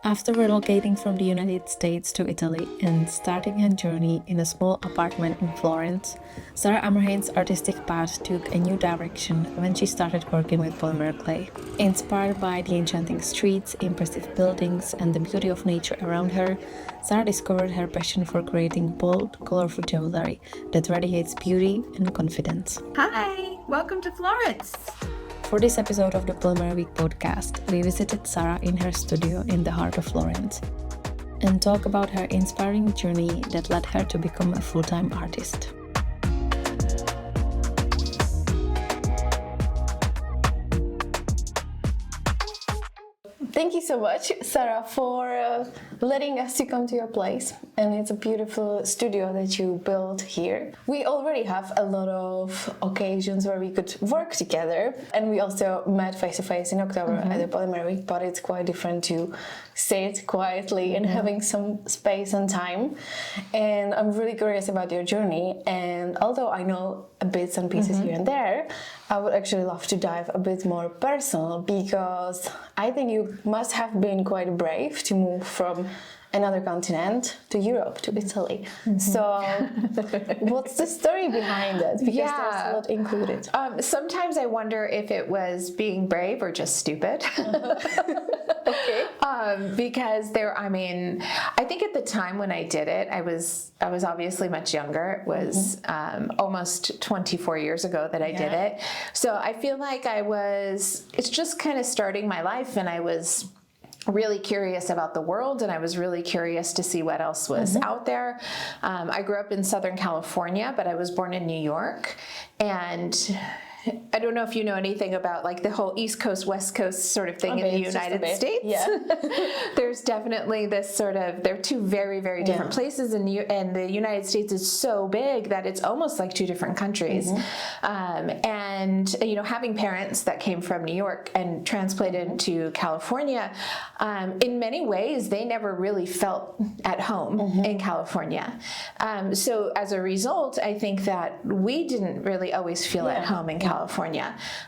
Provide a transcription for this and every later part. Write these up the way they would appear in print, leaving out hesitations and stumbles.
After relocating from the United States to Italy and starting her journey in a small apartment in Florence, Sara Amrhein's artistic path took a new direction when she started working with polymer clay. Inspired by the enchanting streets, impressive buildings, and the beauty of nature around her, Sara discovered her passion for creating bold, colorful jewelry that radiates beauty and confidence. Hi, welcome to Florence. For this episode of the Polymer Week Podcast, we visited Sara in her studio in the heart of Florence and talk about her inspiring journey that led her to become a full-time artist. Thank you so much, Sara, for letting us to come to your place. And it's a beautiful studio that you built here. We already have a lot of occasions where we could work together. And we also met face-to-face in October at the Polymer Week, but it's quite different to sit quietly and having some space and time. And I'm really curious about your journey. And although I know bits and pieces here and there, I would actually love to dive a bit more personal, because I think you must have been quite brave to move from another continent to Europe, to Italy. So what's the story behind it? Because there's a lot included. Sometimes I wonder if it was being brave or just stupid. Okay. Because I think at the time when I did it, I was obviously much younger. It was almost 24 years ago that I did it. So I feel like it's just kind of starting my life, and I was really curious about the world, and I was really curious to see what else was out there. I grew up in Southern California, but I was born in New York, and I don't know if you know anything about like the whole East Coast, West Coast sort of thing in the United States. Yeah. There's definitely this they're two very, very different places, and the United States is so big that it's almost like two different countries. And having parents that came from New York and transplanted to California, in many ways, they never really felt at home in California. So as a result, I think that we didn't really always feel at home in California.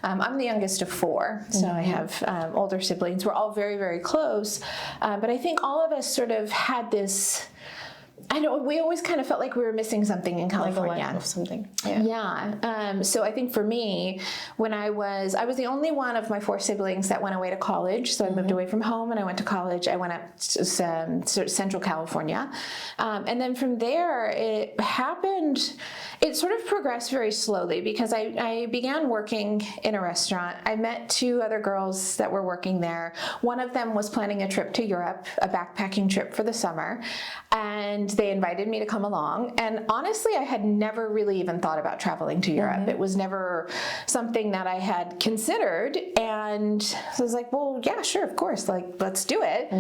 I'm the youngest of four, so I have older siblings. We're all very, very close, but I think all of us sort of had this. We always kind of felt like we were missing something in California. Like a lack of something. So I think for me, when I was the only one of my four siblings that went away to college. So I moved away from home and I went to college. I went up to Central California. And then from there, it sort of progressed very slowly, because I began working in a restaurant. I met two other girls that were working there. One of them was planning a trip to Europe, a backpacking trip for the summer. And they invited me to come along. And honestly, I had never really even thought about traveling to Europe. It was never something that I had considered. And so I was like, well, yeah, sure, of course. Like, let's do it.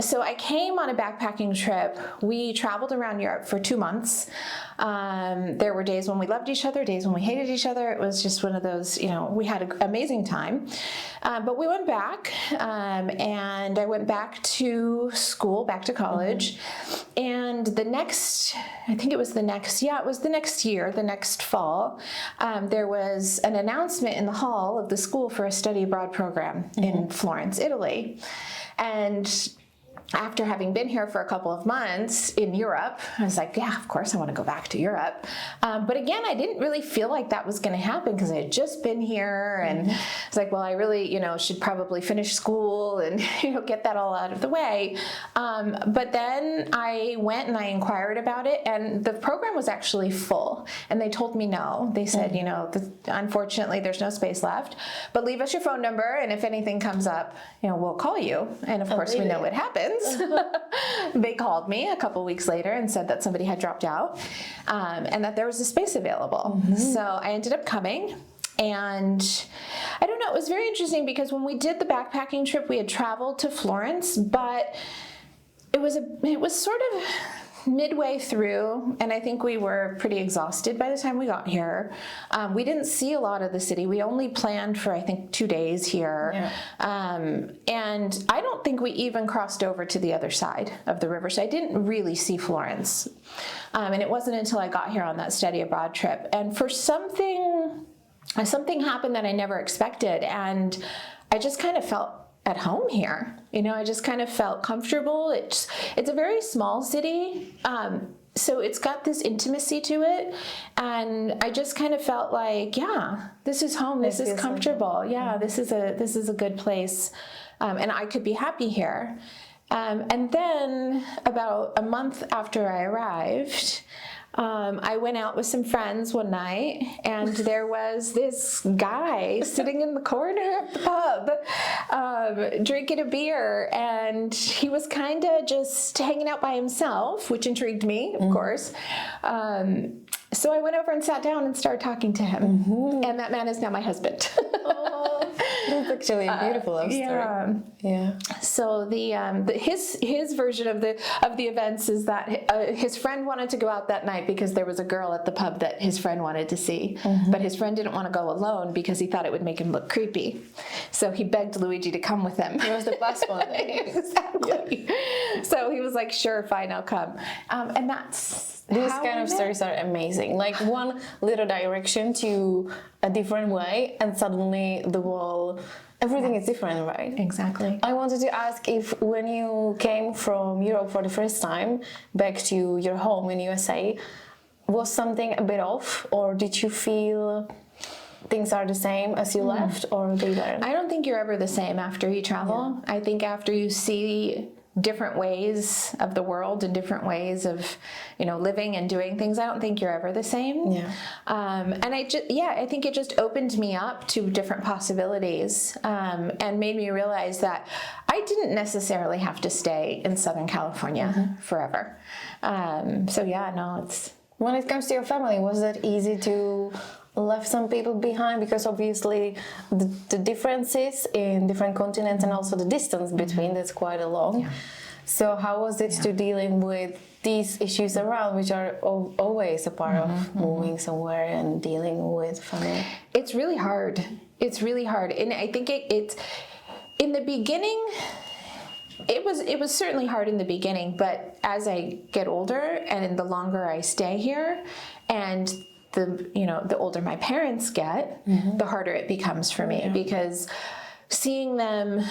So I came on a backpacking trip. We traveled around Europe for 2 months. There were days when we loved each other, days when we hated each other. It was just one of those, we had an amazing time. But we went back, and I went back to school, back to college. And the next year, the next fall, there was an announcement in the hall of the school for a study abroad program in Florence, Italy. And after having been here for a couple of months in Europe, I was like, yeah, of course I want to go back to Europe. But again, I didn't really feel like that was going to happen, because I had just been here, and it's like, well, I really, should probably finish school and, get that all out of the way. But then I went and I inquired about it, and the program was actually full. And they told me no. They said, unfortunately, there's no space left, but leave us your phone number, and if anything comes up, we'll call you. And of course, we know what happens. They called me a couple weeks later and said that somebody had dropped out, and that there was a space available. So I ended up coming, and I don't know, it was very interesting, because when we did the backpacking trip, we had traveled to Florence, but it was sort of midway through, and I think we were pretty exhausted by the time we got here. We didn't see a lot of the city. We only planned for, I think, 2 days here. And I don't think we even crossed over to the other side of the river, so I didn't really see Florence. And it wasn't until I got here on that study abroad trip. And for something happened that I never expected, and I just kind of felt at home here. You know, I just kind of felt comfortable. It's a very small city. So it's got this intimacy to it, and I just kind of felt like, yeah, this is home. This is comfortable. Yeah, this is a good place, and I could be happy here. And then about a month after I arrived, I went out with some friends one night, and there was this guy sitting in the corner of the pub, drinking a beer, and he was kind of just hanging out by himself, which intrigued me, of course. So I went over and sat down and started talking to him, and that man is now my husband. Oh, that's actually a beautiful love story. Yeah. So his version of the events is that his friend wanted to go out that night because there was a girl at the pub that his friend wanted to see, but his friend didn't want to go alone because he thought it would make him look creepy. So he begged Luigi to come with him. He was the best one. Exactly. Yeah. So he was like, "Sure, fine, I'll come." And that's. These kind of stories are amazing. Like one little direction to a different way, and suddenly everything is different, right? Exactly. I wanted to ask if when you came from Europe for the first time back to your home in USA, was something a bit off, or did you feel things are the same as you left, or they weren't? I don't think you're ever the same after you travel. Yeah. I think after you see different ways of the world and different ways of, living and doing things, I don't think you're ever the same. Yeah. And I think it just opened me up to different possibilities, and made me realize that I didn't necessarily have to stay in Southern California forever. It's. When it comes to your family, was it easy to left some people behind, because obviously the differences in different continents and also the distance between, that's quite a long. Yeah. So how was it to dealing with these issues around, which are always a part of moving somewhere and dealing with family? It's really hard. And I think it's in the beginning, it was certainly hard in the beginning, but as I get older and the longer I stay here, and the older my parents get, the harder it becomes for me, because seeing them,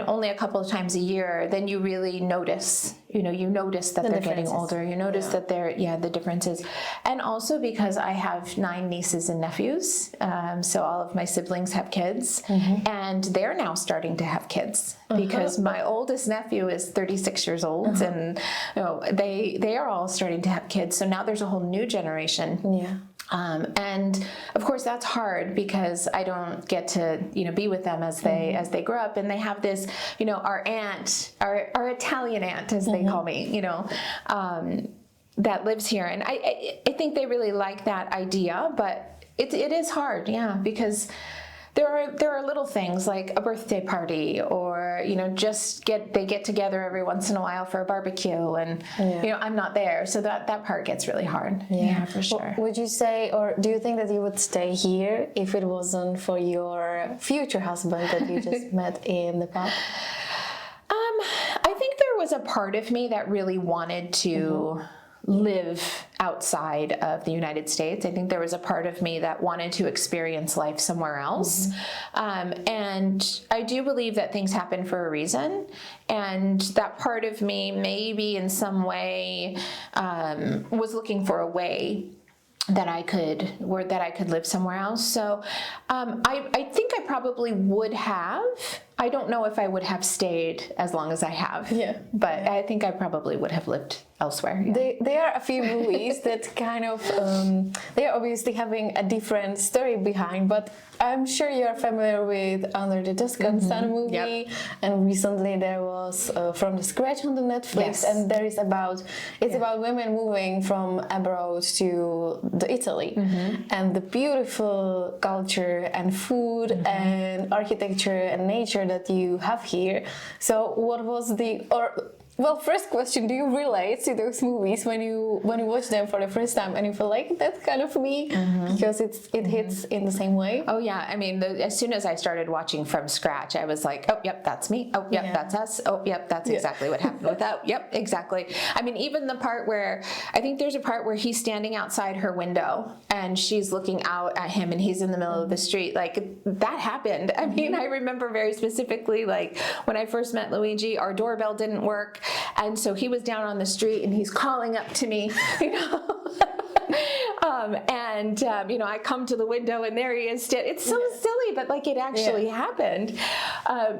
only a couple of times a year, then you really notice, that they're getting older. You notice that the differences. And also because I have 9 nieces and nephews, so all of my siblings have kids, and they're now starting to have kids, because my oldest nephew is 36 years old, and they are all starting to have kids. So now there's a whole new generation. Yeah. And of course that's hard because I don't get to, be with them as they grow up, and they have this, our aunt, our Italian aunt, as they call me, that lives here. And I think they really like that idea, but it is hard. Yeah. Because there are little things like a birthday party, or they get together every once in a while for a barbecue, and I'm not there, so that part gets really hard. Yeah, for sure. Would you say, or do you think that you would stay here if it wasn't for your future husband that you just met in the pub? I think there was a part of me that really wanted to live outside of the United States. I think there was a part of me that wanted to experience life somewhere else. And I do believe that things happen for a reason. And that part of me maybe in some way was looking for a way that I could live somewhere else. So I think I probably would have. I don't know if I would have stayed as long as I have. Yeah. But I think I probably would have lived elsewhere. Yeah. There are a few movies that kind of they are obviously having a different story behind, but I'm sure you're familiar with Under the Tuscan Sun movie, and recently there was From the Scratch on the Netflix, and there is about women moving from abroad to Italy, and the beautiful culture and food and architecture and nature that you have here. So what was Well, first question: do you relate to those movies when you watch them for the first time and you feel like that's kind of me because it hits in the same way? Oh yeah, I mean, as soon as I started watching from scratch, I was like, oh yep, that's me. Oh yep, that's us. Oh yep, that's exactly what happened with that. Yep, exactly. I mean, even the part where I think there's a part where he's standing outside her window and she's looking out at him and he's in the middle of the street. Like that happened. I mean, I remember very specifically, like when I first met Luigi, our doorbell didn't work, and so he was down on the street and he's calling up to me, you know. I come to the window and there he is. It's so silly, but like it actually happened.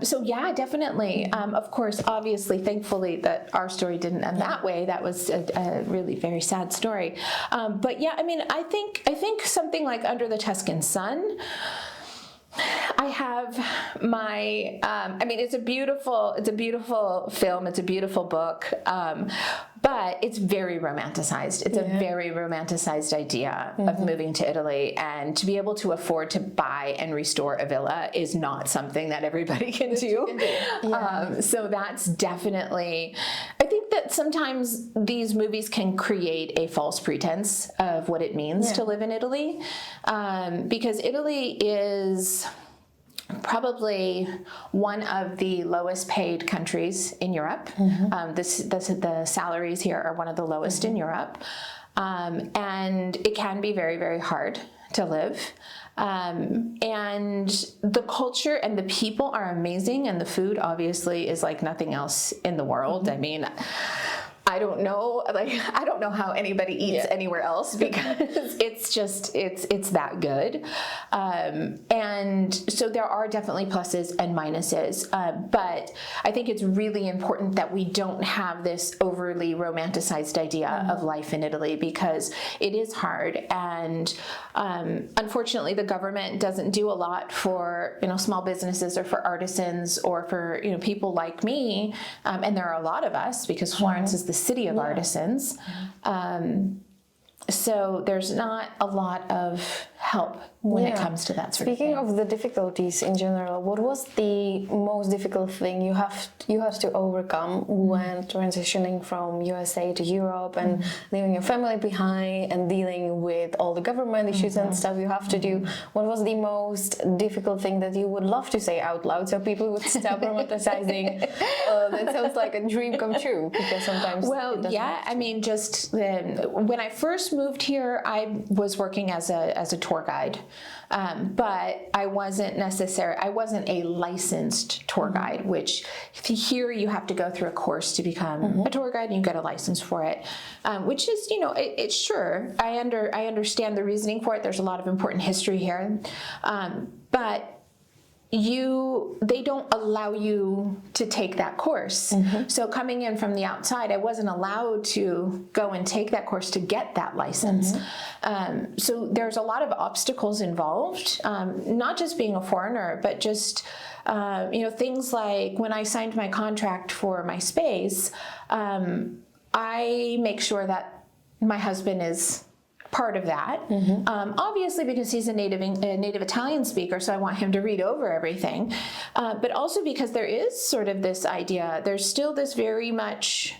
So yeah, definitely. Of course, obviously, thankfully that our story didn't end that way. That was a really very sad story. But yeah, I mean, I think something like Under the Tuscan Sun, I have my, it's a beautiful film. It's a beautiful book. But it's very romanticized. It's a very romanticized idea of moving to Italy, and to be able to afford to buy and restore a villa is not something that everybody can do. So that's definitely, I think that sometimes these movies can create a false pretense of what it means to live in Italy, because Italy is probably one of the lowest paid countries in Europe. The salaries here are one of the lowest in Europe. And it can be very, very hard to live. And the culture and the people are amazing, and the food obviously is like nothing else in the world. I mean, I don't know how anybody eats anywhere else, because it's that good. And so there are definitely pluses and minuses. But I think it's really important that we don't have this overly romanticized idea of life in Italy, because it is hard. And unfortunately, the government doesn't do a lot for, small businesses or for artisans or for, people like me. And there are a lot of us, because Florence is the city of artisans. So there's not a lot of help when it comes to that sort of thing. Speaking of the difficulties in general, what was the most difficult thing you had to overcome when transitioning from USA to Europe and leaving your family behind and dealing with all the government issues and stuff you have to do? What was the most difficult thing that you would love to say out loud so people would stop romanticizing? That sounds like a dream come true, because sometimes just when I first moved here, I was working as a tour guide. But I wasn't a licensed tour guide, which here you have to go through a course to become a tour guide, and you get a license for it, which is, it's sure, I understand the reasoning for it. There's a lot of important history here. But they don't allow you to take that course. So coming in from the outside, I wasn't allowed to go and take that course to get that license. So there's a lot of obstacles involved, not just being a foreigner, but just, things like when I signed my contract for my space, I make sure that my husband is part of that, obviously because he's a native Italian speaker, so I want him to read over everything, but also because there is sort of this idea, there's still this very much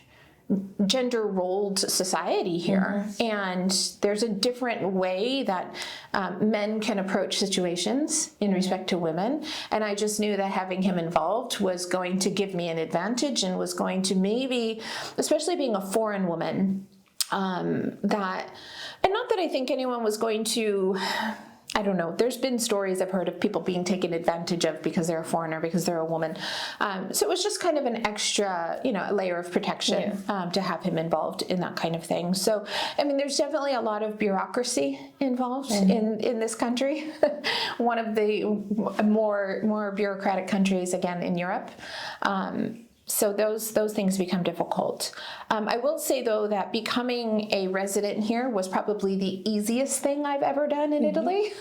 gender rolled society here, and there's a different way that men can approach situations in respect to women, and I just knew that having him involved was going to give me an advantage, and was going to maybe, especially being a foreign woman, and not that I think anyone was going to, I don't know, there's been stories I've heard of people being taken advantage of because they're a foreigner, because they're a woman. So it was just kind of an extra, a layer of protection to have him involved in that kind of thing. So, I mean, there's definitely a lot of bureaucracy involved in this country. One of the more bureaucratic countries, again, in Europe. So those things become difficult. I will say, though, that becoming a resident here was probably the easiest thing I've ever done in Italy.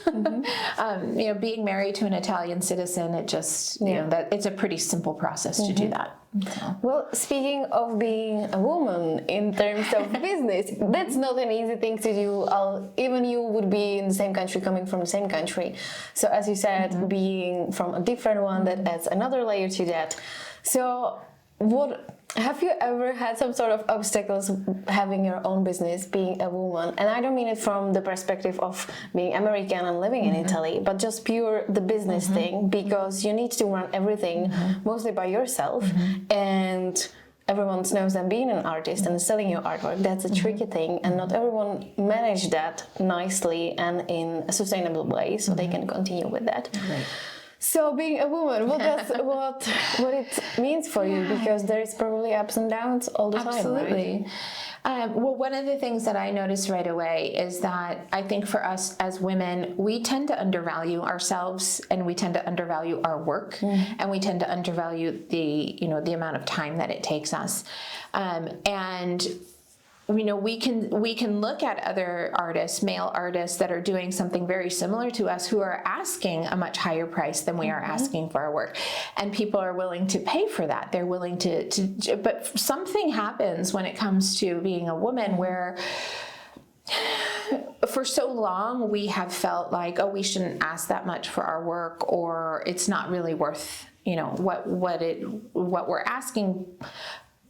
Being married to an Italian citizen, it just, that it's a pretty simple process to do that. So. Well, speaking of being a woman in terms of business, that's not an easy thing to do. Even you would be in the same country, coming from the same country. So as you said, being from a different one, that adds another layer to that. So what have you ever had some sort of obstacles having your own business, being a woman? And I don't mean it from the perspective of being American and living in Italy, but just pure the business thing, because you need to run everything mostly by yourself, and everyone knows that being an artist and selling your artwork, that's a tricky thing, and not everyone manage that nicely and in a sustainable way, so they can continue with that. Right. So being a woman, what it means for you, because there is probably ups and downs all the time, right? Absolutely. Well, one of the things that I noticed right away is that I think for us as women, we tend to undervalue ourselves, and we tend to undervalue our work, and we tend to undervalue the amount of time that it takes us. And we can look at other artists, male artists that are doing something very similar to us, who are asking a much higher price than we are asking for our work, and people are willing to pay for that. They're willing to but something happens when it comes to being a woman where for so long we have felt like, oh, we shouldn't ask that much for our work, or it's not really worth what we're asking.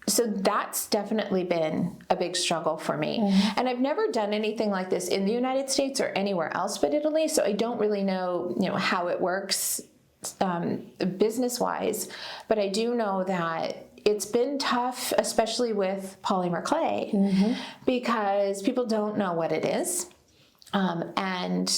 So that's definitely been a big struggle for me. And I've never done anything like this in the United States or anywhere else but Italy, so I don't really know, how it works business-wise. But I do know that it's been tough, especially with polymer clay, because people don't know what it is. And,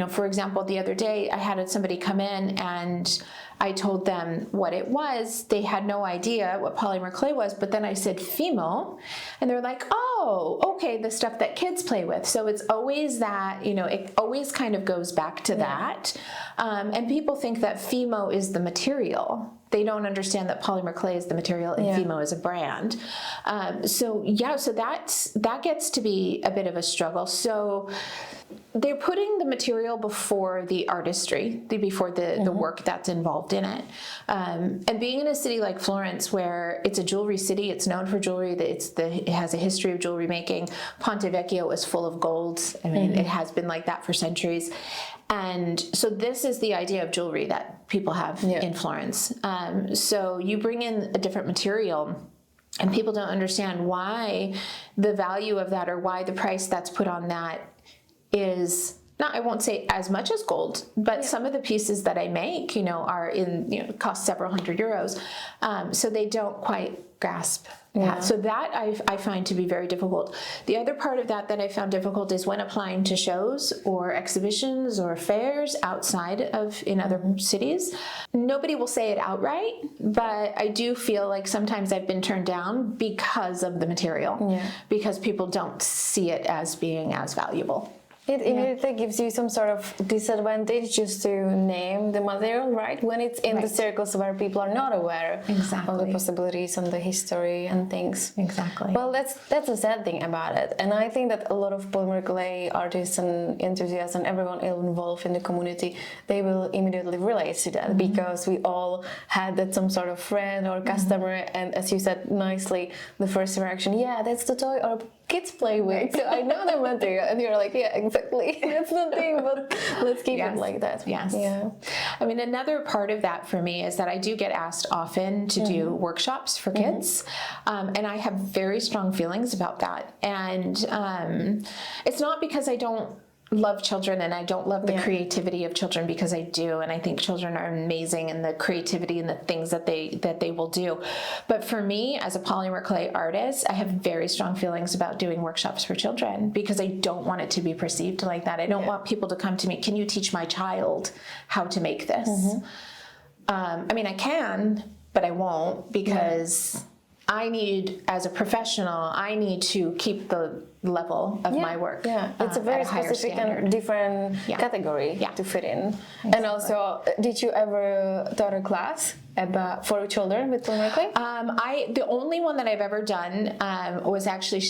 for example, the other day I had somebody come in and I told them what it was. They had no idea what polymer clay was, but then I said Fimo, and they're like, oh, okay, the stuff that kids play with. So it's always that, it always kind of goes back to that. And people think that Fimo is the material. They don't understand that polymer clay is the material and Fimo is a brand. So that gets to be a bit of a struggle. So they're putting the material before the artistry, before the work that's involved in it. And being in a city like Florence, where it's a jewelry city, it's known for jewelry, it has a history of jewelry making. Ponte Vecchio is full of gold. I mean, it has been like that for centuries. And so this is the idea of jewelry that people have in Florence. So you bring in a different material, and people don't understand why the value of that, or why the price that's put on that is not, I won't say as much as gold, but some of the pieces that I make, are cost several hundred euros. So they don't quite grasp that. So that I find to be very difficult. The other part of that I found difficult is when applying to shows or exhibitions or fairs outside of in other cities. Nobody will say it outright, but I do feel like sometimes I've been turned down because of the material, because people don't see it as being as valuable. It immediately gives you some sort of disadvantage just to name the material, right? When it's in the circles where people are not aware of the possibilities and the history and things. Exactly. Well, that's a sad thing about it. And I think that a lot of polymer clay artists and enthusiasts and everyone involved in the community, they will immediately relate to that, because we all had that some sort of friend or customer, and as you said nicely, the first reaction, that's the toy or kids play with, so I know the material, and you're like, exactly, that's the thing, but let's keep it like that. I mean, another part of that for me is that I do get asked often to do workshops for kids, and I have very strong feelings about that, and it's not because I don't love children and I don't love the creativity of children, because I do, and I think children are amazing in the creativity and the things that they will do. But for me, as a polymer clay artist, I have very strong feelings about doing workshops for children, because I don't want it to be perceived like that. I don't want people to come to me, can you teach my child how to make this? I mean, I can, but I won't, because I need, as a professional, I need to keep the level of my work. It's a very specific and different category to fit in. Exactly. And also, did you ever taught a class for children with polymer clay? The only one that I've ever done was actually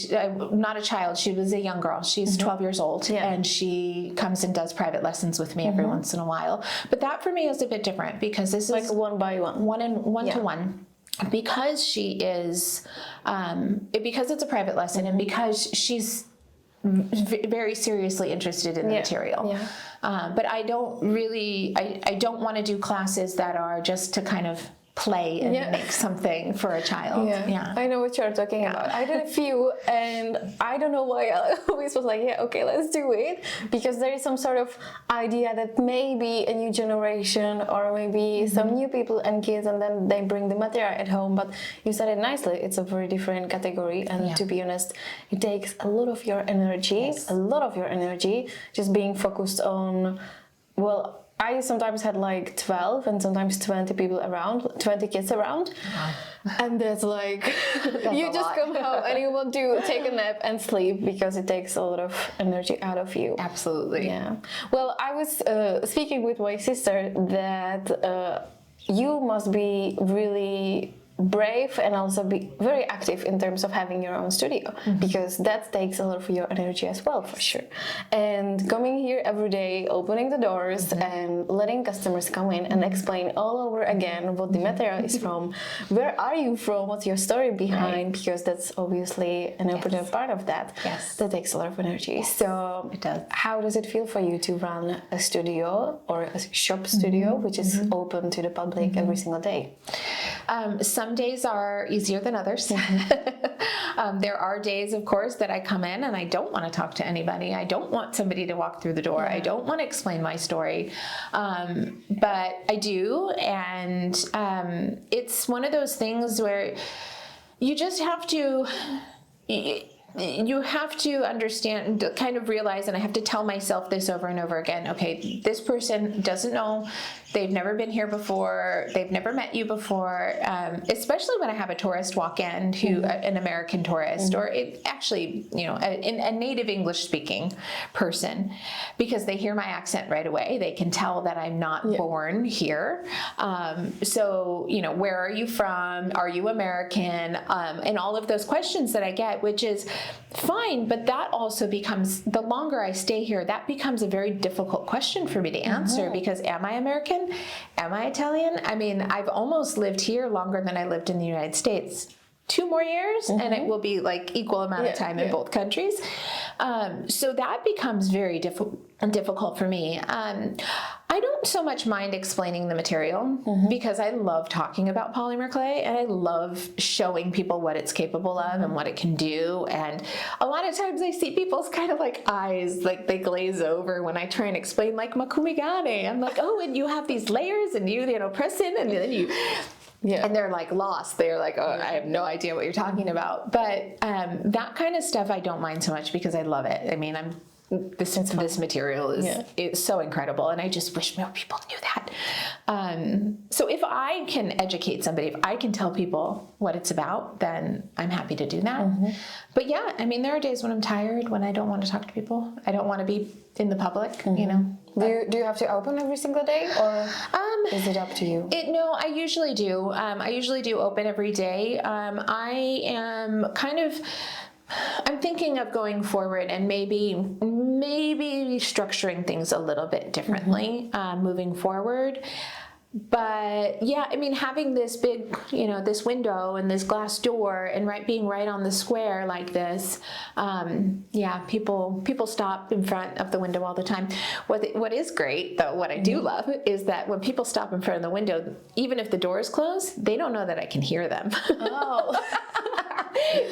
not a child. She was a young girl. She's 12 years old, and she comes and does private lessons with me every once in a while. But that for me is a bit different, because this like is one by one, one to one. Because she is, because it's a private lesson, and because she's very seriously interested in the material. But I don't really, I don't want to do classes that are just to kind of play and make something for a child. Yeah, I know what you're talking about. I did a few, and I don't know why I always was like, yeah, okay, let's do it, because there is some sort of idea that maybe a new generation or maybe some new people and kids, and then they bring the material at home. But you said it nicely, it's a very different category, and to be honest, it takes a lot of your energy, just being focused on, well, I sometimes had like 12 and sometimes 20 people around, 20 kids around. Wow. And that's like, you just come home and you want to take a nap and sleep because it takes a lot of energy out of you. Absolutely. Yeah. Well, I was speaking with my sister that you must be really brave and also be very active in terms of having your own studio, because that takes a lot of your energy as well, for sure. And coming here every day, opening the doors and letting customers come in and explain all over again what the material is from, where are you from, what's your story behind, because that's obviously an important part of that. That takes a lot of energy. So it does. How does it feel for you to run a studio or a shop studio which is open to the public every single day? Some days are easier than others. There are days, of course, that I come in and I don't want to talk to anybody. I don't want somebody to walk through the door. I don't want to explain my story. But I do. And it's one of those things where you just have to... You have to understand, kind of realize, and I have to tell myself this over and over again, okay, this person doesn't know, they've never been here before, they've never met you before, especially when I have a tourist walk in, who an American tourist, or actually, you know, a native English-speaking person, because they hear my accent right away. They can tell that I'm not born here. So, you know, where are you from? Are you American? And all of those questions that I get, which is fine, but that also becomes, the longer I stay here, that becomes a very difficult question for me to answer, because am I American? Am I Italian? I mean, I've almost lived here longer than I lived in the United States. 2 more years, and it will be like equal amount of time in both countries. So that becomes very difficult for me. I don't so much mind explaining the material, because I love talking about polymer clay, and I love showing people what it's capable of and what it can do. And a lot of times I see people's kind of like eyes, like they glaze over when I try and explain like makumigane. I'm like, oh, and you have these layers, and you know, press in, and then you... And they're like lost. They're like, oh, I have no idea what you're talking about. But that kind of stuff I don't mind so much, because I love it. I mean, this material is so incredible, and I just wish more people knew that. So if I can educate somebody, if I can tell people what it's about, then I'm happy to do that. But yeah, I mean, there are days when I'm tired, when I don't want to talk to people. I don't want to be in the public, you know. Do you have to open every single day, or is it up to you? No, I usually do. I usually do open every day. I am kind of... I'm thinking of going forward and maybe structuring things a little bit differently moving forward. But yeah, I mean, having this big, you know, this window and this glass door, and being right on the square like this, people stop in front of the window all the time. What is great, though, what I do love, is that when people stop in front of the window, even if the door is closed, they don't know that I can hear them. Oh.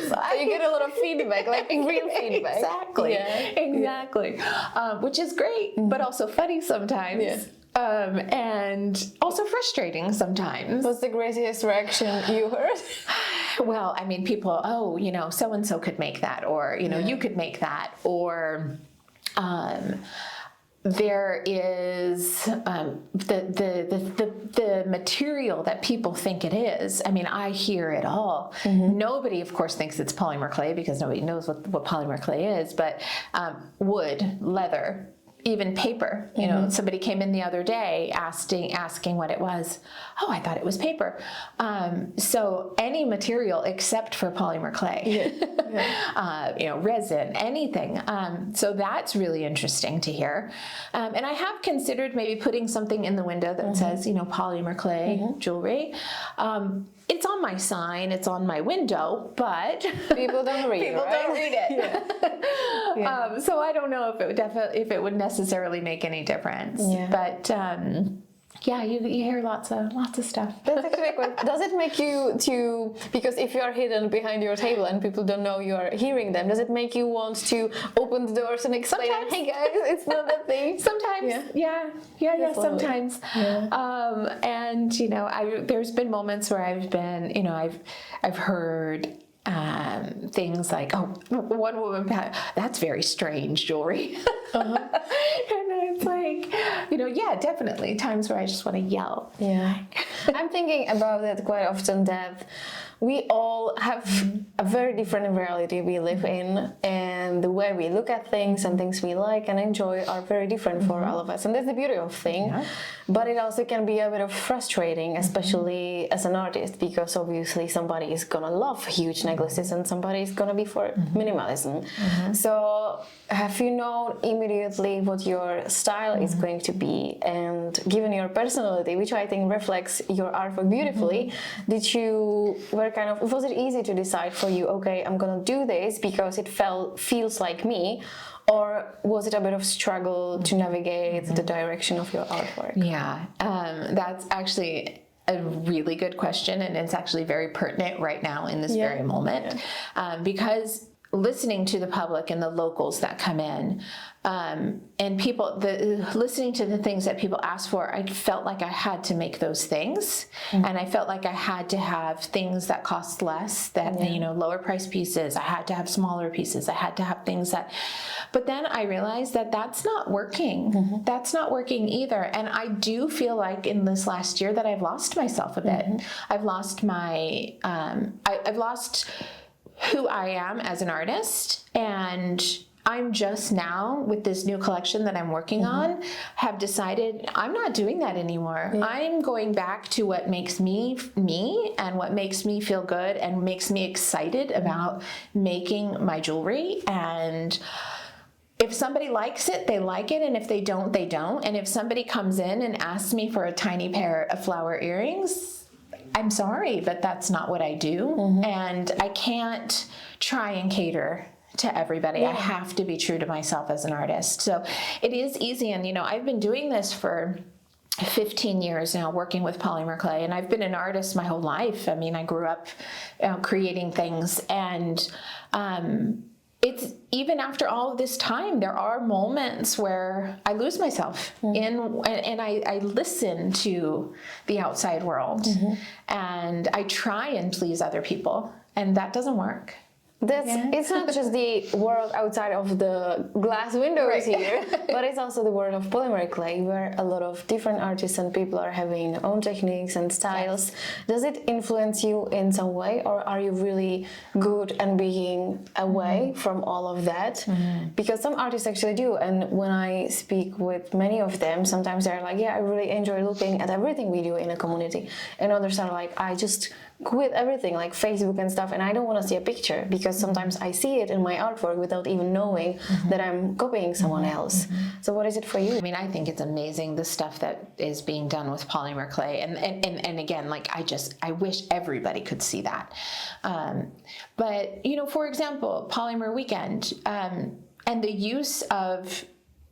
So you get a lot of feedback, like real feedback. Exactly. Which is great, but also funny sometimes. And also frustrating sometimes. What's the greatest reaction you heard? Well, I mean, people, oh, you know, so-and-so could make that, or, you know, you could make that, or there is the material that people think it is. I mean, I hear it all. Nobody, of course, thinks it's polymer clay, because nobody knows what polymer clay is, but wood, leather, even paper. You know, somebody came in the other day asking what it was. Oh, I thought it was paper. So any material except for polymer clay, you know, resin, anything. So that's really interesting to hear. And I have considered maybe putting something in the window that says, you know, polymer clay jewelry. It's on my sign, it's on my window, but people don't read it. Don't read it. So I don't know if it would necessarily make any difference. But Yeah, you hear lots of stuff. That's actually quite, does it make you to, because if you are hidden behind your table and people don't know you are hearing them, does it make you want to open the doors and explain, hey guys, it's not that thing? Sometimes, yeah, sometimes. Yeah. And, you know, there's been moments where I've been, you know, I've heard things like, oh, one woman, that's very strange jewelry. And it's like, you know, yeah, definitely times where I just want to yell. Yeah. I'm thinking about that quite often, that we all have a very different reality we live in, and the way we look at things and things we like and enjoy are very different for all of us. And that's the beauty of thing. Yeah. But it also can be a bit of frustrating, especially as an artist, because obviously somebody is gonna love huge necklaces and somebody is gonna be for minimalism. So have you known immediately what your style is going to be, and given your personality, which I think reflects your artwork beautifully, was it easy to decide for you, okay, I'm gonna do this because it feels like me, or was it a bit of struggle to navigate the direction of your artwork? Yeah, that's actually a really good question, and it's actually very pertinent right now in this very moment, because listening to the public and the locals that come in, and people, listening to the things that people ask for, I felt like I had to make those things, and I felt like I had to have things that cost less, that you know, lower price pieces. I had to have smaller pieces. I had to have things that, but then I realized that that's not working. That's not working either. And I do feel like in this last year that I've lost myself a bit. I've lost my, I've lost who I am as an artist, and I'm just now, with this new collection that I'm working on, have decided I'm not doing that anymore. I'm going back to what makes me me, and what makes me feel good and makes me excited about making my jewelry. And if somebody likes it, they like it, and if they don't, they don't. And if somebody comes in and asks me for a tiny pair of flower earrings, I'm sorry, but that's not what I do. And I can't try and cater to everybody. I have to be true to myself as an artist. So it is easy. And, you know, I've been doing this for 15 years now, working with polymer clay, and I've been an artist my whole life. I mean, I grew up creating things, and it's, even after all of this time, there are moments where I lose myself and I listen to the outside world, and I try and please other people, and that doesn't work. It's not just the world outside of the glass windows here, but it's also the world of polymer clay, where a lot of different artists and people are having their own techniques and styles. Does it influence you in some way, or are you really good at being away from all of that? Because some artists actually do, and when I speak with many of them, sometimes they're like, yeah, I really enjoy looking at everything we do in a community, and others are like, I just quit everything, like Facebook and stuff, and I don't want to see a picture, because sometimes I see it in my artwork without even knowing that I'm copying someone else. So what is it for you? I mean, I think it's amazing, the stuff that is being done with polymer clay, and again, like, I wish everybody could see that. But, you know, for example, Polymer Weekend, and the use of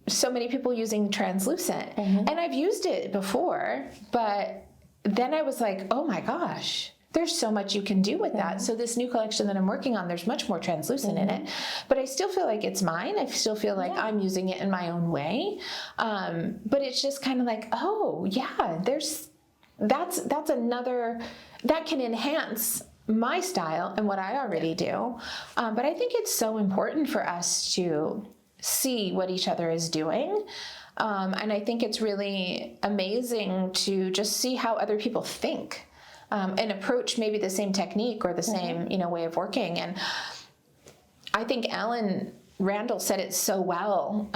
so many people using translucent, and I've used it before, but then I was like, oh my gosh, there's so much you can do with that. So this new collection that I'm working on, there's much more translucent in it, but I still feel like it's mine. I still feel like I'm using it in my own way. But it's just kind of like, oh yeah, that's another, that can enhance my style and what I already do. But I think it's so important for us to see what each other is doing. And I think it's really amazing to just see how other people think. And approach maybe the same technique or the same, you know, way of working. And I think Ellen Randall said it so well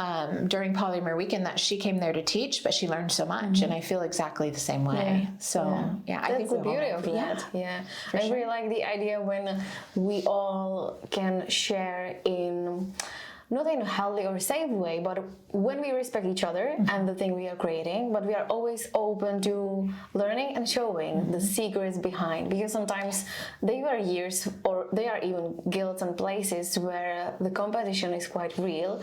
during Polymer Weekend, that she came there to teach, but she learned so much, and I feel exactly the same way. So I think the beauty of that. I really like the idea when we all can share in not in a healthy or safe way, but when we respect each other and the thing we are creating, but we are always open to learning and showing the secrets behind, because sometimes there are years or there are even guilds and places where the competition is quite real,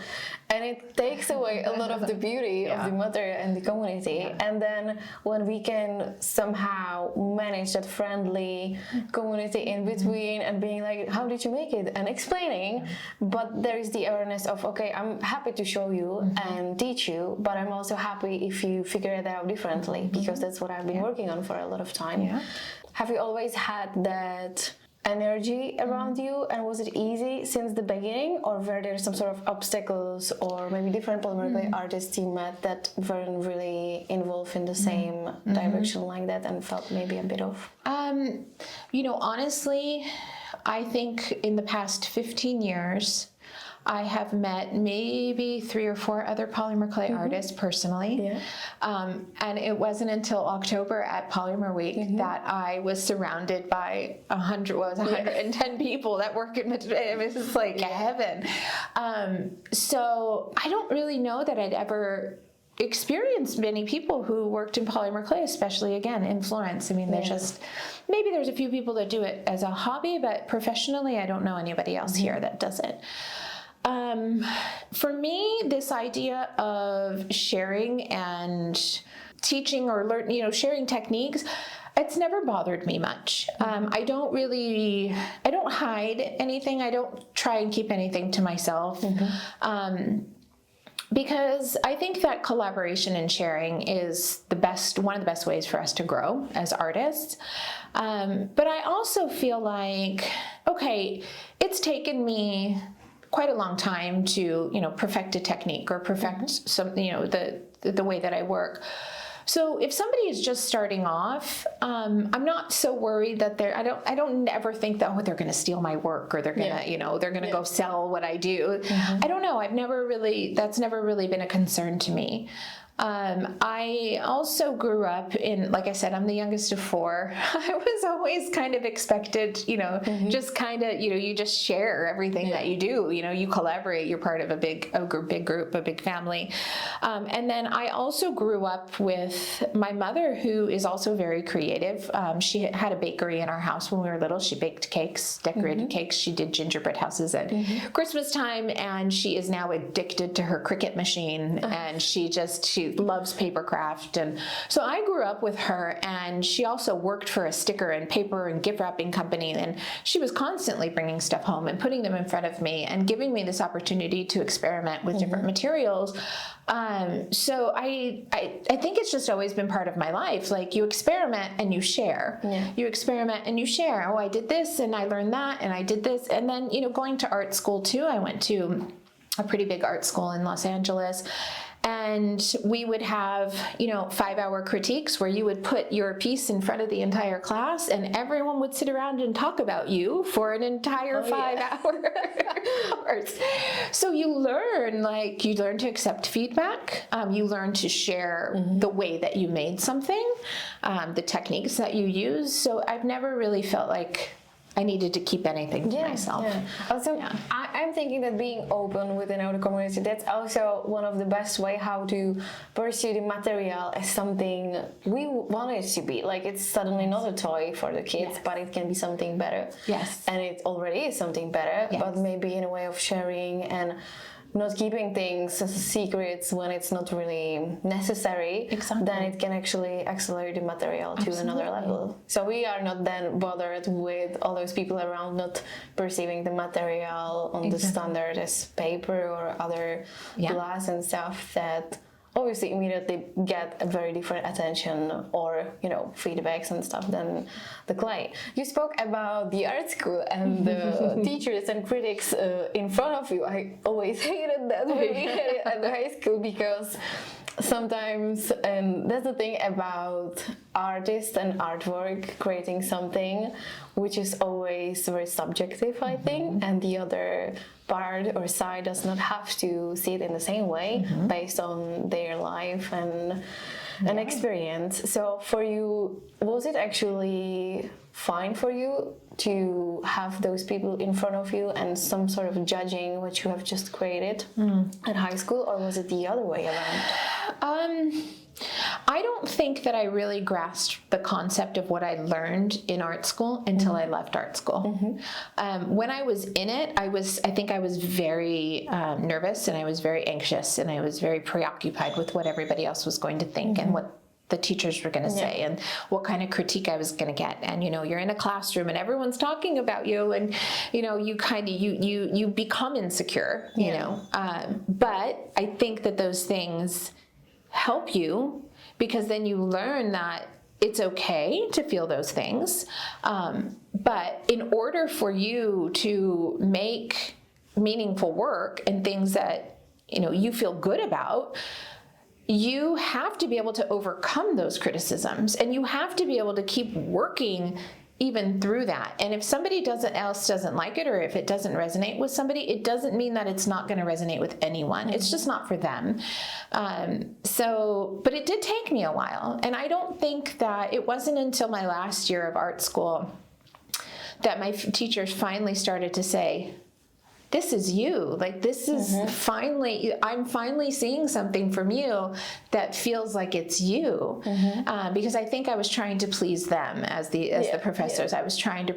and it takes away a lot of the beauty of the material and the community. And then when we can somehow manage that friendly community in between and being like, how did you make it, and explaining, but there is the awareness of, okay, I'm happy to show you and teach you, but I'm also happy if you figure it out differently, because that's what I've been working on for a lot of time. Have you always had that energy around you, and was it easy since the beginning, or were there some sort of obstacles or maybe different polymer clay artists you met that weren't really involved in the same direction like that and felt maybe a bit of? Honestly, I think in the past 15 years, I have met maybe 3 or 4 other polymer clay artists personally. And it wasn't until October at Polymer Week that I was surrounded by 110 people that work in material. It was like heaven. So I don't really know that I'd ever experienced many people who worked in polymer clay, especially again in Florence. I mean, maybe there's a few people that do it as a hobby, but professionally, I don't know anybody else here that does it. For me, this idea of sharing and teaching or sharing techniques, it's never bothered me much. I don't hide anything. I don't try and keep anything to myself. Because I think that collaboration and sharing is one of the best ways for us to grow as artists. But I also feel like, okay, it's taken me quite a long time to, perfect a technique or perfect some, the way that I work. So if somebody is just starting off, I'm not so worried that I don't ever think that they're going to steal my work, or they're going to, they're going to go sell what I do. I don't know. That's never really been a concern to me. I also grew up in, like I said, I'm the youngest of 4. I was always kind of expected, just kind of, you just share everything that you do, you collaborate, you're part of a big group, a big family. And then I also grew up with my mother, who is also very creative. She had a bakery in our house when we were little. She baked cakes, decorated cakes. She did gingerbread houses at Christmas time, and she is now addicted to her Cricut machine, and she loves paper craft. And so I grew up with her, and she also worked for a sticker and paper and gift wrapping company, and she was constantly bringing stuff home and putting them in front of me and giving me this opportunity to experiment with different materials. So I think it's just always been part of my life. Like, you experiment and you share. You experiment and you share. Oh, I did this and I learned that and I did this. And then, going to art school too. I went to a pretty big art school in Los Angeles. And we would have, 5-hour critiques where you would put your piece in front of the entire class, and everyone would sit around and talk about you for an entire 5 hours. So you learn to accept feedback. You learn to share the way that you made something, the techniques that you use. So I've never really felt like I needed to keep anything to myself. Also, I'm thinking that being open within our community, that's also one of the best way how to pursue the material as something we want it to be. Like, it's suddenly not a toy for the kids, but it can be something better. And it already is something better, but maybe in a way of sharing and not keeping things as secrets when it's not really necessary, then it can actually accelerate the material to another level. So we are not then bothered with all those people around not perceiving the material on the standard as paper or other glass and stuff that obviously immediately get a very different attention or, feedbacks and stuff than the clay. You spoke about the art school and the teachers and critics in front of you. I always hated that when we had it at the high school, because sometimes, and that's the thing about artists and artwork, creating something which is always very subjective, I think, and the other part or side does not have to see it in the same way based on their life and an experience. So for you, was it actually fine for you to have those people in front of you and some sort of judging what you have just created at high school, or was it the other way around? I don't think that I really grasped the concept of what I learned in art school until I left art school. When I was in it, I think I was very nervous, and I was very anxious, and I was very preoccupied with what everybody else was going to think and what the teachers were going to say and what kind of critique I was going to get. And, you're in a classroom and everyone's talking about you, and, you kind of, you become insecure, you know. But I think that those things help you, because then you learn that it's okay to feel those things. But in order for you to make meaningful work and things that, you feel good about, you have to be able to overcome those criticisms, and you have to be able to keep working even through that. And if somebody else doesn't like it, or if it doesn't resonate with somebody, it doesn't mean that it's not going to resonate with anyone. It's just not for them. But it did take me a while. And I don't think that it wasn't until my last year of art school that my teachers finally started to say, this is you. Like, this is I'm finally seeing something from you that feels like it's you. Because I think I was trying to please them as the professors. I was trying to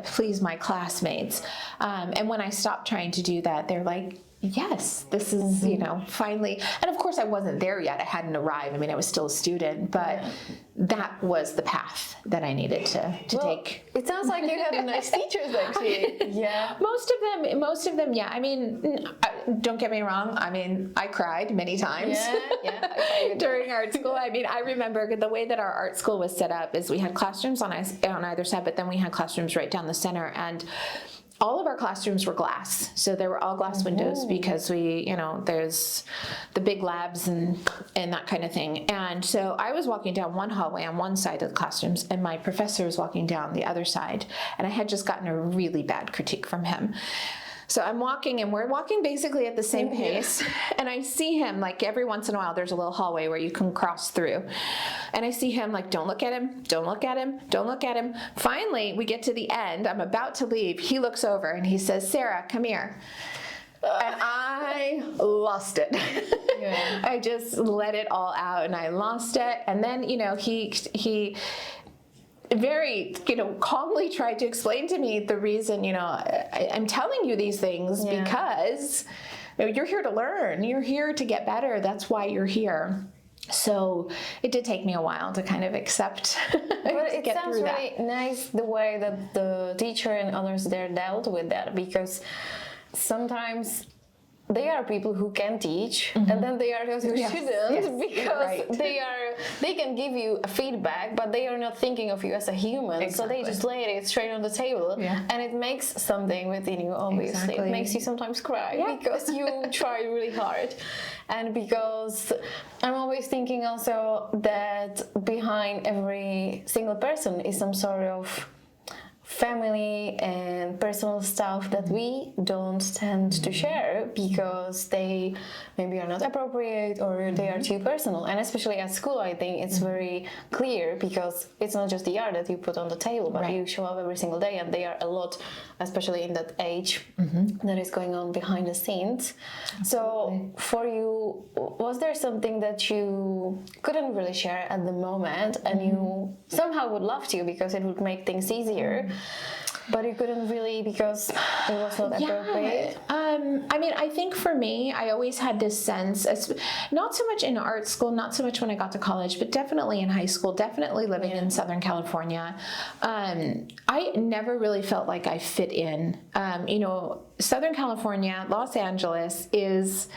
please my classmates. And when I stopped trying to do that, they're like, yes, this is, finally. And of course I wasn't there yet. I hadn't arrived. I mean, I was still a student, but that was the path that I needed to take. It sounds like you had nice teachers, actually. Most of them, yeah. I mean, don't get me wrong. I mean, I cried many times during art school. I mean, I remember the way that our art school was set up is we had classrooms on either side, but then we had classrooms right down the center, and all of our classrooms were glass. So there were all glass windows because there's the big labs and that kind of thing. And so I was walking down one hallway on one side of the classrooms, and my professor was walking down the other side. And I had just gotten a really bad critique from him. So I'm walking, and we're walking basically at the same pace. And I see him, like, every once in a while, there's a little hallway where you can cross through. And I see him, like, don't look at him, don't look at him, don't look at him. Finally, we get to the end. I'm about to leave. He looks over and he says, Sarah, come here. And I lost it. I just let it all out, and I lost it. And then, he very, calmly tried to explain to me the reason, I'm telling you these things because you're here to learn. You're here to get better. That's why you're here. So it did take me a while to kind of accept. But it sounds really nice the way that the teacher and others there dealt with that, because sometimes they are people who can teach, and then they are those who shouldn't, because they can give you a feedback, but they are not thinking of you as a human. So they just lay it straight on the table, and it makes something within you. Obviously, it makes you sometimes cry because you try really hard, and because I'm always thinking also that behind every single person is some sort of family and personal stuff that we don't tend to share because they maybe are not appropriate, or they are too personal. And especially at school, I think it's very clear, because it's not just the art that you put on the table, but you show up every single day, and they are a lot, especially in that age, that is going on behind the scenes. So for you, was there something that you couldn't really share at the moment, and you somehow would love to, because it would make things easier, but you couldn't really because it was not appropriate? I mean, I think for me, I always had this sense, not so much in art school, not so much when I got to college, but definitely in high school, definitely living in Southern California. I never really felt like I fit in. Southern California, Los Angeles is,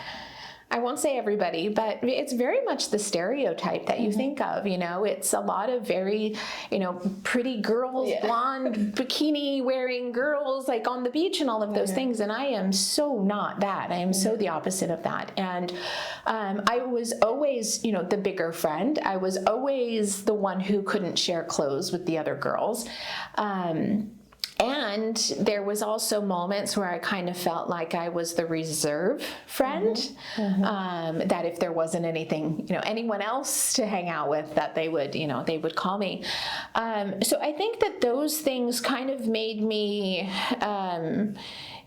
I won't say everybody, but it's very much the stereotype that you think of. It's a lot of very, pretty girls, blonde, bikini wearing girls, like on the beach and all of those things. And I am so not that. I am so the opposite of that. And I was always, the bigger friend. I was always the one who couldn't share clothes with the other girls. And And there was also moments where I kind of felt like I was the reserve friend, that if there wasn't anything, anyone else to hang out with, that they would call me. So I think that those things kind of made me,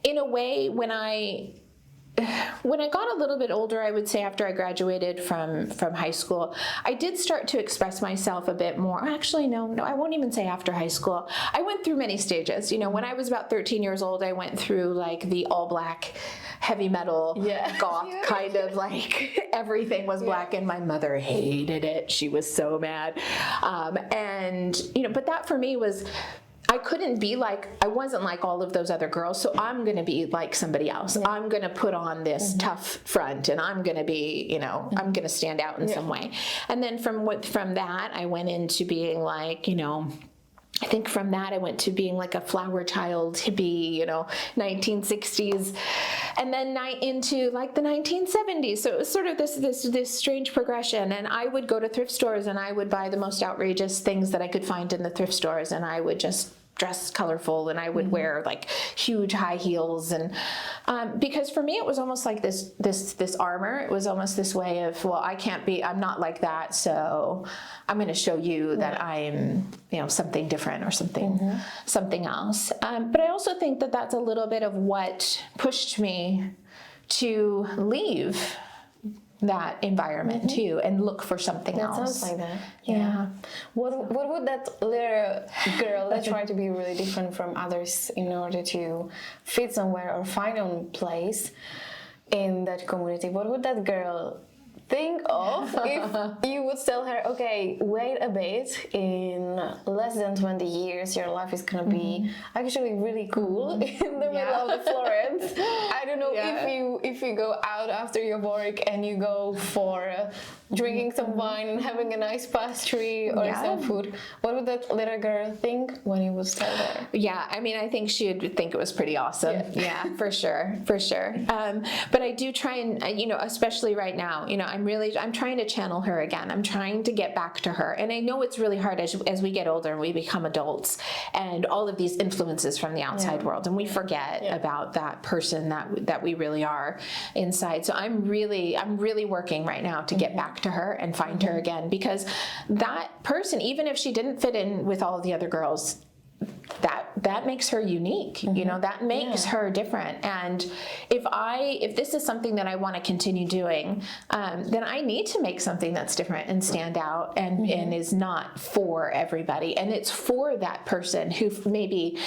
in a way, when I got a little bit older, I would say after I graduated from high school, I did start to express myself a bit more. Actually, no, I won't even say after high school. I went through many stages. When I was about 13 years old, I went through like the all black heavy metal goth kind of like everything was black, and my mother hated it. She was so mad. But that for me was, I wasn't like all of those other girls, so I'm going to be like somebody else. Yeah. I'm going to put on this tough front, and I'm going to be, I'm going to stand out in some way. And then from that, I went into being like, I think from that I went to being like a flower child hippie, 1960s, and then into like the 1970s. So it was sort of this strange progression. And I would go to thrift stores and I would buy the most outrageous things that I could find in the thrift stores, and I would just dress colorful, and I would wear like huge high heels, and because for me it was almost like this armor. It was almost this way of, well, I'm not like that, so I'm going to show you that I'm something different or something else. But I also think that that's a little bit of what pushed me to leave that environment too, and look for something else. That sounds like that. Yeah. What would that little girl that tried to be really different from others in order to fit somewhere or find a place in that community, what would that girl think of if you would tell her, okay, wait a bit, in less than 20 years your life is gonna be actually really cool in the middle of the Florence. I don't know if you go out after your work and you go for drinking some wine and having a nice pastry or some food, what would that little girl think when you would tell her? I think she would think it was pretty awesome. For sure. But I do try and especially right now, I'm trying to channel her again. I'm trying to get back to her. And I know it's really hard as we get older and we become adults, and all of these influences from the outside world, and we forget about that person that we really are inside. So I'm really working right now to get back to her and find her again, because that person, even if she didn't fit in with all of the other girls, that makes her unique. That makes her different. And if this is something that I want to continue doing, then I need to make something that's different and stand out and is not for everybody. And it's for that person who maybe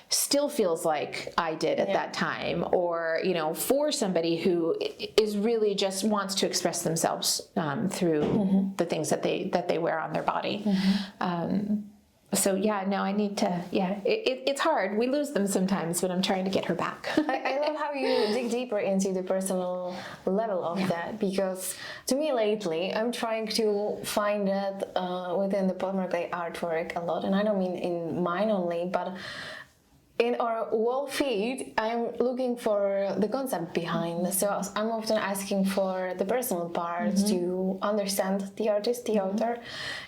still feels like I did at that time, or for somebody who is really just wants to express themselves through the things that they wear on their body. I need to, it's hard. We lose them sometimes, but I'm trying to get her back. I love how you dig deeper into the personal level of that, because to me lately, I'm trying to find that within the Polymer Clay artwork a lot. And I don't mean in mine only, but in our wall feed, I'm looking for the concept behind. So I'm often asking for the personal part to understand the artist, the author.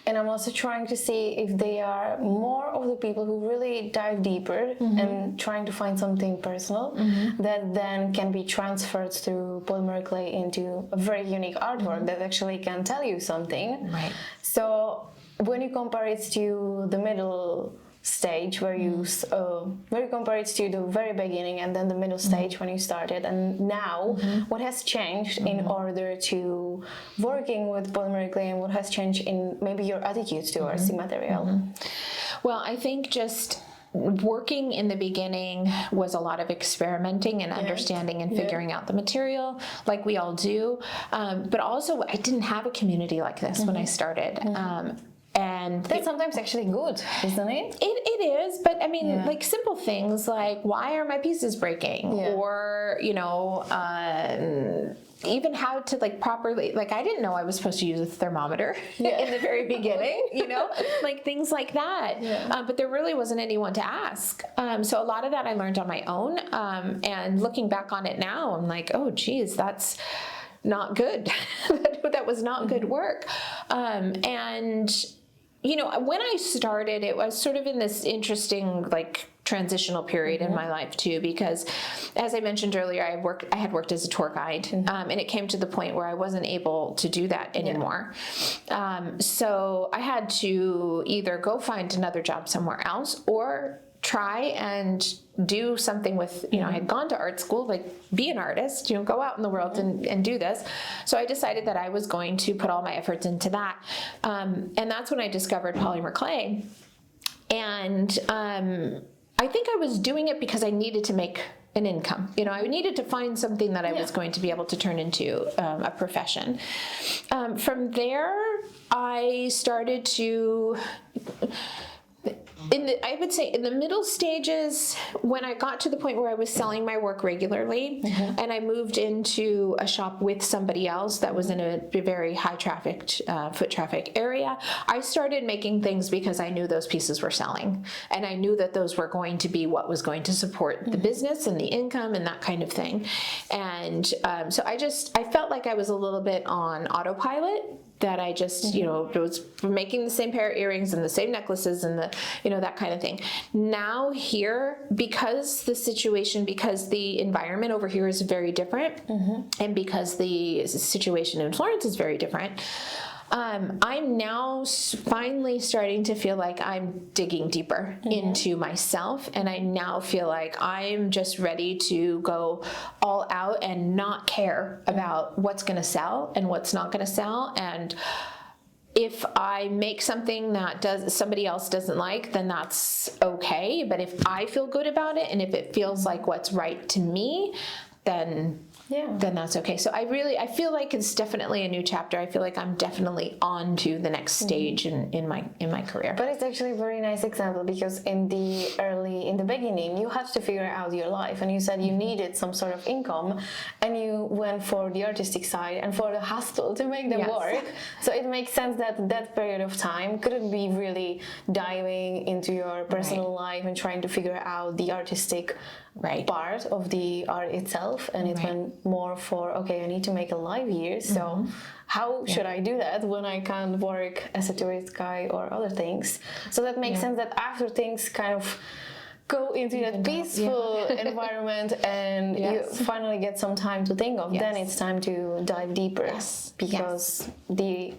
And I'm also trying to see if they are more of the people who really dive deeper and trying to find something personal that then can be transferred through polymer clay into a very unique artwork that actually can tell you something. Right. So when you compare it to the middle stage where you compare it to the very beginning and then the middle stage when you started, and now what has changed in order to working with polymer clay, and what has changed in maybe your attitude towards the material? Well, I think just working in the beginning was a lot of experimenting and understanding and figuring out the material, like we all do, but also I didn't have a community like this when I started. And that's sometimes actually good, isn't it? It is, but I mean, like simple things like, why are my pieces breaking? Or, even how to like properly, like I didn't know I was supposed to use a thermometer in the very beginning, like things like that. But there really wasn't anyone to ask. So a lot of that I learned on my own. And looking back on it now, I'm like, oh geez, that's not good. That was not good work. And when I started, it was sort of in this interesting, like, transitional period in my life too, because as I mentioned earlier, I had worked as a tour guide, and it came to the point where I wasn't able to do that anymore. So I had to either go find another job somewhere else or try and do something with, I had gone to art school, like be an artist, go out in the world and do this. So I decided that I was going to put all my efforts into that. And that's when I discovered polymer clay. And I think I was doing it because I needed to make an income. I needed to find something that I was going to be able to turn into a profession. From there, I started to... I would say in the middle stages, when I got to the point where I was selling my work regularly, and I moved into a shop with somebody else that was in a very high trafficked foot traffic area, I started making things because I knew those pieces were selling, and I knew that those were going to be what was going to support the business and the income and that kind of thing. And so I felt like I was a little bit on autopilot, that I just, was making the same pair of earrings and the same necklaces and that kind of thing. Now here, because the environment over here is very different, and because the situation in Florence is very different, I'm now finally starting to feel like I'm digging deeper into myself, and I now feel like I'm just ready to go all out and not care about what's going to sell and what's not going to sell. And if I make something that somebody else doesn't like, then that's okay. But if I feel good about it, and if it feels like what's right to me, then that's okay. So I feel like it's definitely a new chapter. I feel like I'm definitely on to the next stage in my career. But it's actually a very nice example, because in the beginning, you had to figure out your life, and you said you needed some sort of income, and you went for the artistic side and for the hustle to make them work. So it makes sense that period of time couldn't be really diving into your personal life and trying to figure out the artistic part of the art itself, and it went more for, okay, I need to make a life here, so how should I do that when I can't work as a tourist guide or other things? So that makes sense that after things kind of go into that peaceful environment, and you finally get some time to think of, then it's time to dive deeper, because the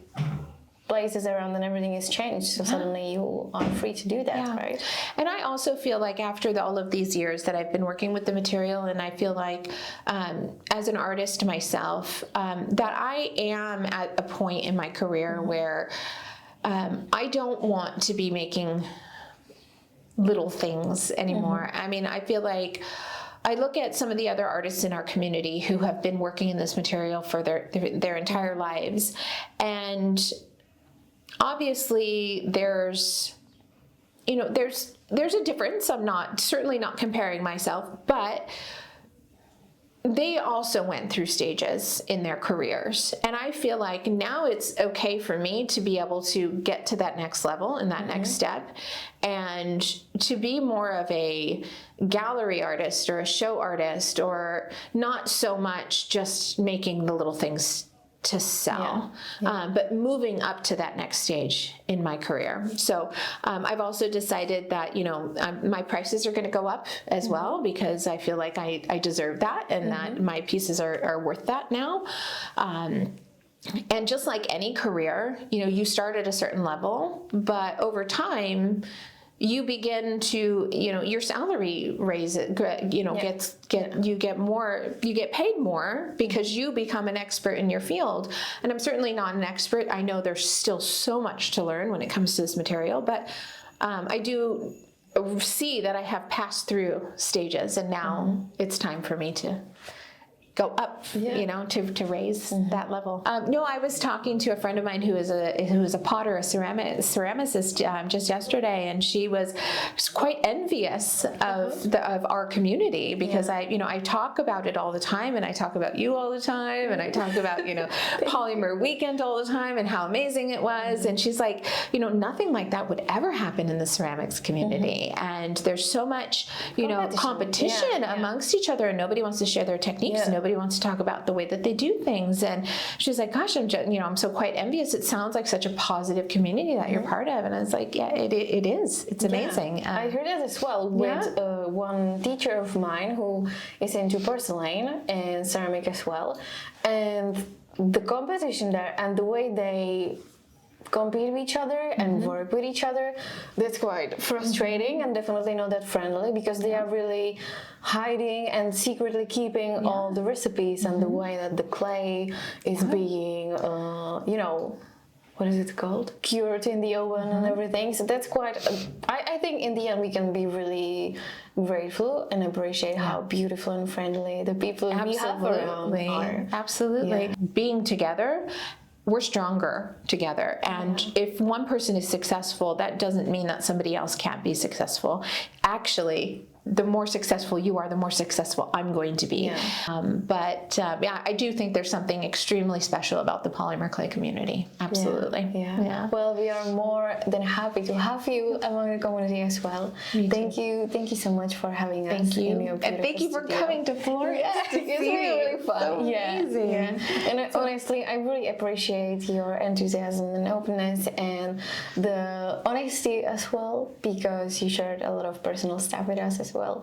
places around and everything is changed, so suddenly you are free to do that, right? And I also feel like after all of these years that I've been working with the material, and I feel like as an artist myself, that I am at a point in my career where I don't want to be making little things anymore. I mean, I feel like I look at some of the other artists in our community who have been working in this material for their entire lives, and obviously there's a difference. I'm certainly not comparing myself, but they also went through stages in their careers. And I feel like now it's okay for me to be able to get to that next level and that next step, and to be more of a gallery artist or a show artist, or not so much just making the little things to sell, but moving up to that next stage in my career. So I've also decided that, my prices are going to go up as well, because I feel like I deserve that, and that my pieces are worth that now. And just like any career, you start at a certain level, but over time, you begin to, your salary raises, you get paid more because you become an expert in your field. And I'm certainly not an expert. I know there's still so much to learn when it comes to this material, but I do see that I have passed through stages, and now it's time for me to go up, to raise that level. No, I was talking to a friend of mine who is a potter, a ceramicist, just yesterday, and she was quite envious of our community, because I talk about it all the time, and I talk about you all the time, and I talk about Polymer Weekend all the time and how amazing it was, and she's like, nothing like that would ever happen in the ceramics community, and there's so much competition amongst each other, and nobody wants to share their techniques. Nobody nobody wants to talk about the way that they do things. And she's like, gosh, I'm so quite envious. It sounds like such a positive community that you're part of. And I was like, yeah, it is. It's amazing. I heard that as well with one teacher of mine who is into porcelain and ceramic as well. And the competition there and the way they compete with each other and work with each other, that's quite frustrating and definitely not that friendly, because they are really hiding and secretly keeping all the recipes and the way that the clay is being what is it called, cured in the oven and everything. So that's quite I think in the end we can be really grateful and appreciate how beautiful and friendly the people we have around are. Absolutely. Being together, we're stronger together. And if one person is successful, that doesn't mean that somebody else can't be successful. Actually, the more successful you are, the more successful I'm going to be. I do think there's something extremely special about the polymer clay community. Absolutely. Well, we are more than happy to have you among the community as well. Thank you so much for having us. Thank you. In your And thank you for studio. coming to Florence. It's really fun. So amazing. And honestly, I really appreciate your enthusiasm and openness and the honesty as well, because you shared a lot of personal stuff with us as well,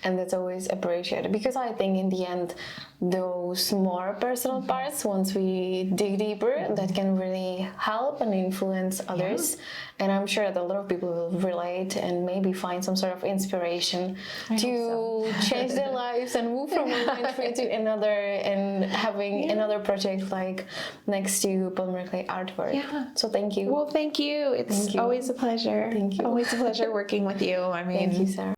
and that's always appreciated, because I think in the end those more personal parts, once we dig deeper, that can really help and influence others. And I'm sure that a lot of people will relate and maybe find some sort of inspiration to change their lives and move from one country to another and having another project like next to polymer clay artwork. So thank you. Well, thank you. It's always a pleasure. Thank you. Always a pleasure working with you. I mean, thank you, Sarah.